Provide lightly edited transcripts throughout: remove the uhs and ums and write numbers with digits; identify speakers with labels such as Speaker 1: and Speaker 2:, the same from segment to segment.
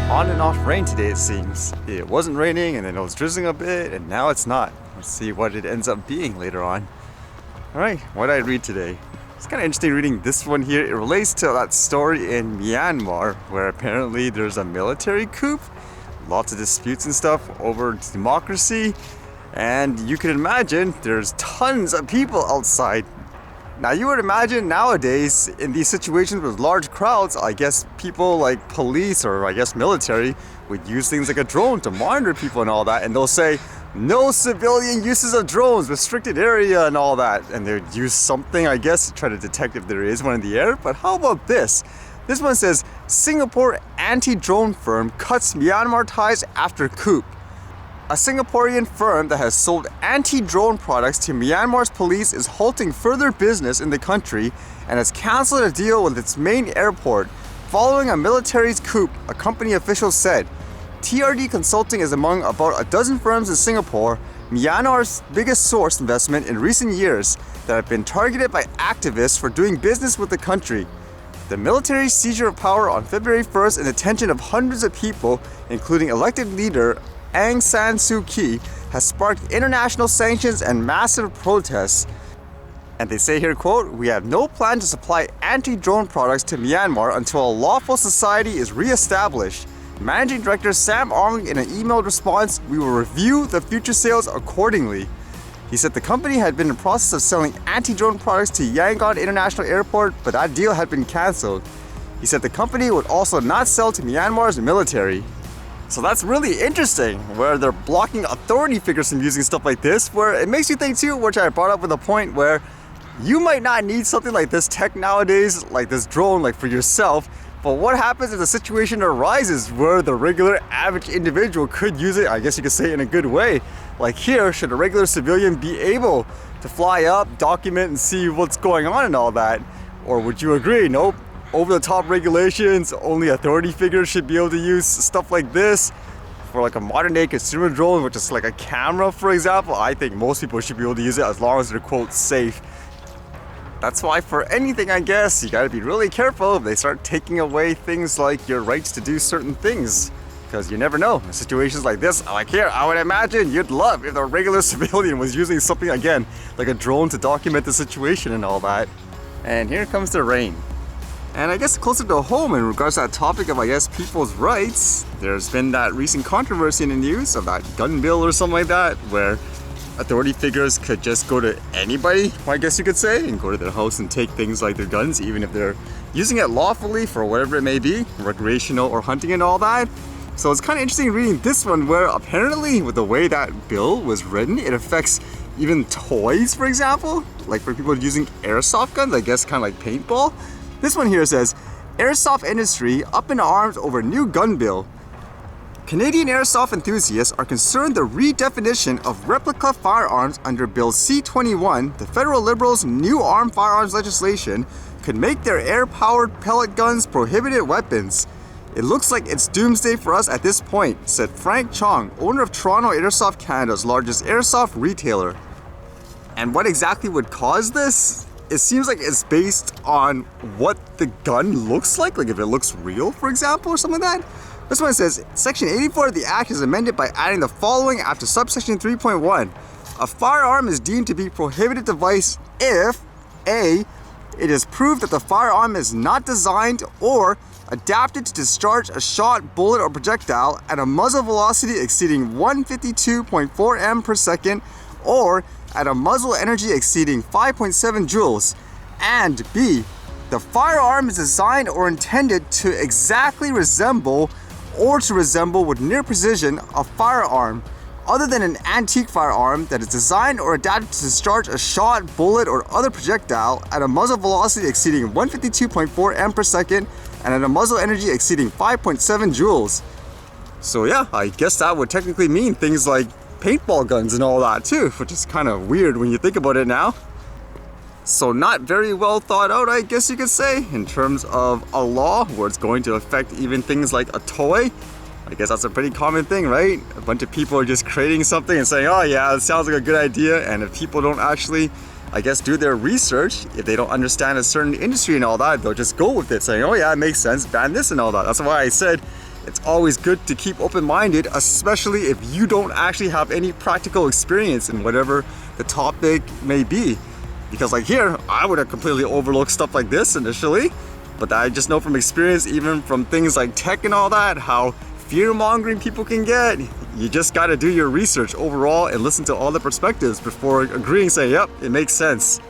Speaker 1: on and off rain today, it seems. It wasn't raining and then it was drizzling a bit and now it's not. Let's see what it ends up being later on. Alright, what did I read today? It's kind of interesting reading this one here. It relates to that story in Myanmar where apparently there's a military coup. Lots of disputes and stuff over democracy. And you can imagine there's tons of people outside. Now you would imagine nowadays in these situations with large crowds, I guess people like police or I guess military would use things like a drone to monitor people and all that, and they'll say no civilian uses of drones, restricted area and all that, and they would use something I guess to try to detect if there is one in the air. But how about this? This one says Singapore anti-drone firm cuts Myanmar ties after coup. A Singaporean firm that has sold anti-drone products to Myanmar's police is halting further business in the country and has cancelled a deal with its main airport following a military's coup, a company official said. TRD Consulting is among about a dozen firms in Singapore, Myanmar's biggest source investment in recent years, that have been targeted by activists for doing business with the country. The military seizure of power on February 1st and the detention of hundreds of people, including elected leader Aung San Suu Kyi, has sparked international sanctions and massive protests. And they say here, quote, "We have no plan to supply anti-drone products to Myanmar until a lawful society is re-established. Managing Director Sam Ong in an emailed response, "We will review the future sales accordingly." He said the company had been in the process of selling anti-drone products to Yangon International Airport, but that deal had been cancelled. He said the company would also not sell to Myanmar's military. So that's really interesting, where they're blocking authority figures from using stuff like this, where it makes you think too, which I brought up with a point where you might not need something like this tech nowadays, like this drone, like for yourself, but what happens if the situation arises where the regular average individual could use it, I guess you could say in a good way. Like here, should a regular civilian be able to fly up, document and see what's going on and all that? Or would you agree, nope? Over-the-top regulations, only authority figures should be able to use stuff like this. For like a modern-day consumer drone, which is like a camera, for example, I think most people should be able to use it as long as they're, quote, safe. That's why for anything, I guess, you gotta be really careful if they start taking away things like your rights to do certain things. Because you never know. In situations like this, like here, I would imagine you'd love if a regular civilian was using something, again, like a drone to document the situation and all that. And here comes the rain. And I guess closer to home in regards to that topic of, I guess, people's rights, there's been that recent controversy in the news of that gun bill or something like that, where authority figures could just go to anybody, I guess you could say, and go to their house and take things like their guns, even if they're using it lawfully for whatever it may be, recreational or hunting and all that. So it's kind of interesting reading this one, where apparently with the way that bill was written, it affects even toys, for example, like for people using airsoft guns, I guess kind of like paintball. This one here says, Airsoft industry up in arms over new gun bill. Canadian airsoft enthusiasts are concerned the redefinition of replica firearms under Bill C-21, the federal Liberals' new armed firearms legislation, could make their air-powered pellet guns prohibited weapons. It looks like it's doomsday for us at this point, said Frank Chong, owner of Toronto Airsoft Canada's largest airsoft retailer. And what exactly would cause this? It seems like it's based on what the gun looks like if it looks real, for example, or something like that. This one says, Section 84 of the Act is amended by adding the following after subsection 3.1. A firearm is deemed to be prohibited device if A. It is proved that the firearm is not designed or adapted to discharge a shot, bullet, or projectile at a muzzle velocity exceeding 152.4 m per second, or at a muzzle energy exceeding 5.7 joules, and B, the firearm is designed or intended to exactly resemble or to resemble with near precision a firearm other than an antique firearm that is designed or adapted to discharge a shot, bullet, or other projectile at a muzzle velocity exceeding 152.4 m per second and at a muzzle energy exceeding 5.7 joules. So yeah, I guess that would technically mean things like paintball guns and all that too, which is kind of weird when you think about it now. So not very well thought out, I guess you could say, in terms of a law where it's going to affect even things like a toy. I guess that's a pretty common thing, right? A bunch of people are just creating something and saying, oh yeah, it sounds like a good idea, and if people don't actually, I guess, do their research, if they don't understand a certain industry and all that, they'll just go with it saying, oh yeah, it makes sense, ban this and all that. That's why I said it's always good to keep open-minded, especially if you don't actually have any practical experience in whatever the topic may be. Because like here, I would have completely overlooked stuff like this initially, but I just know from experience, even from things like tech and all that, how fear-mongering people can get. You just gotta do your research overall and listen to all the perspectives before agreeing, say, yep, it makes sense.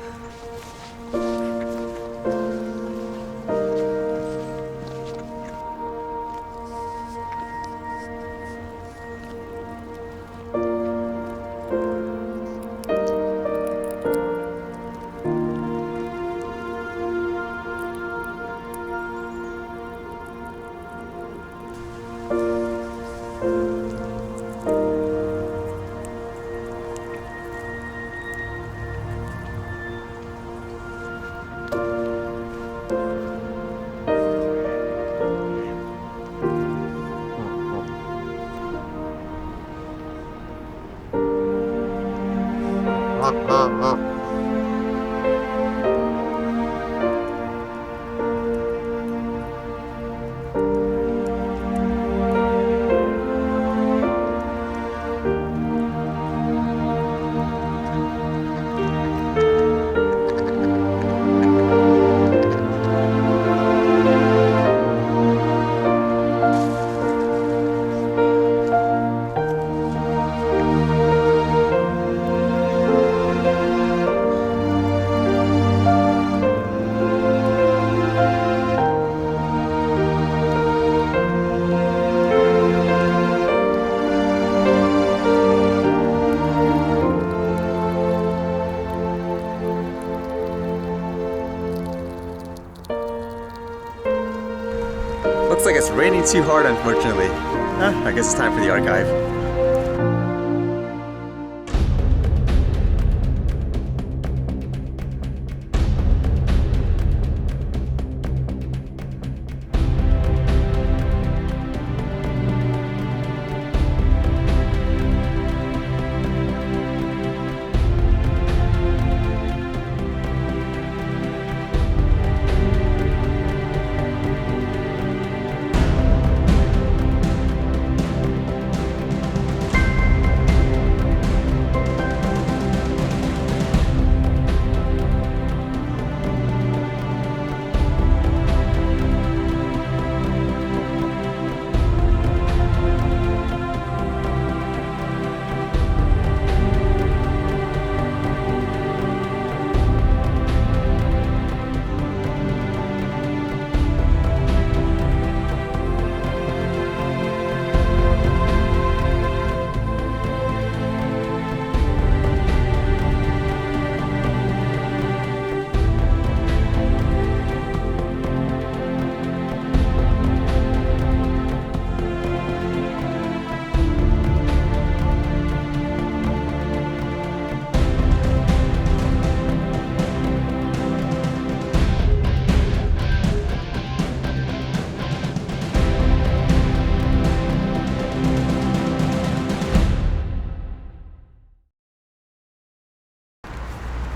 Speaker 1: Looks like it's raining too hard, unfortunately. I guess it's time for the archive.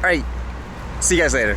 Speaker 1: Alright, see you guys later.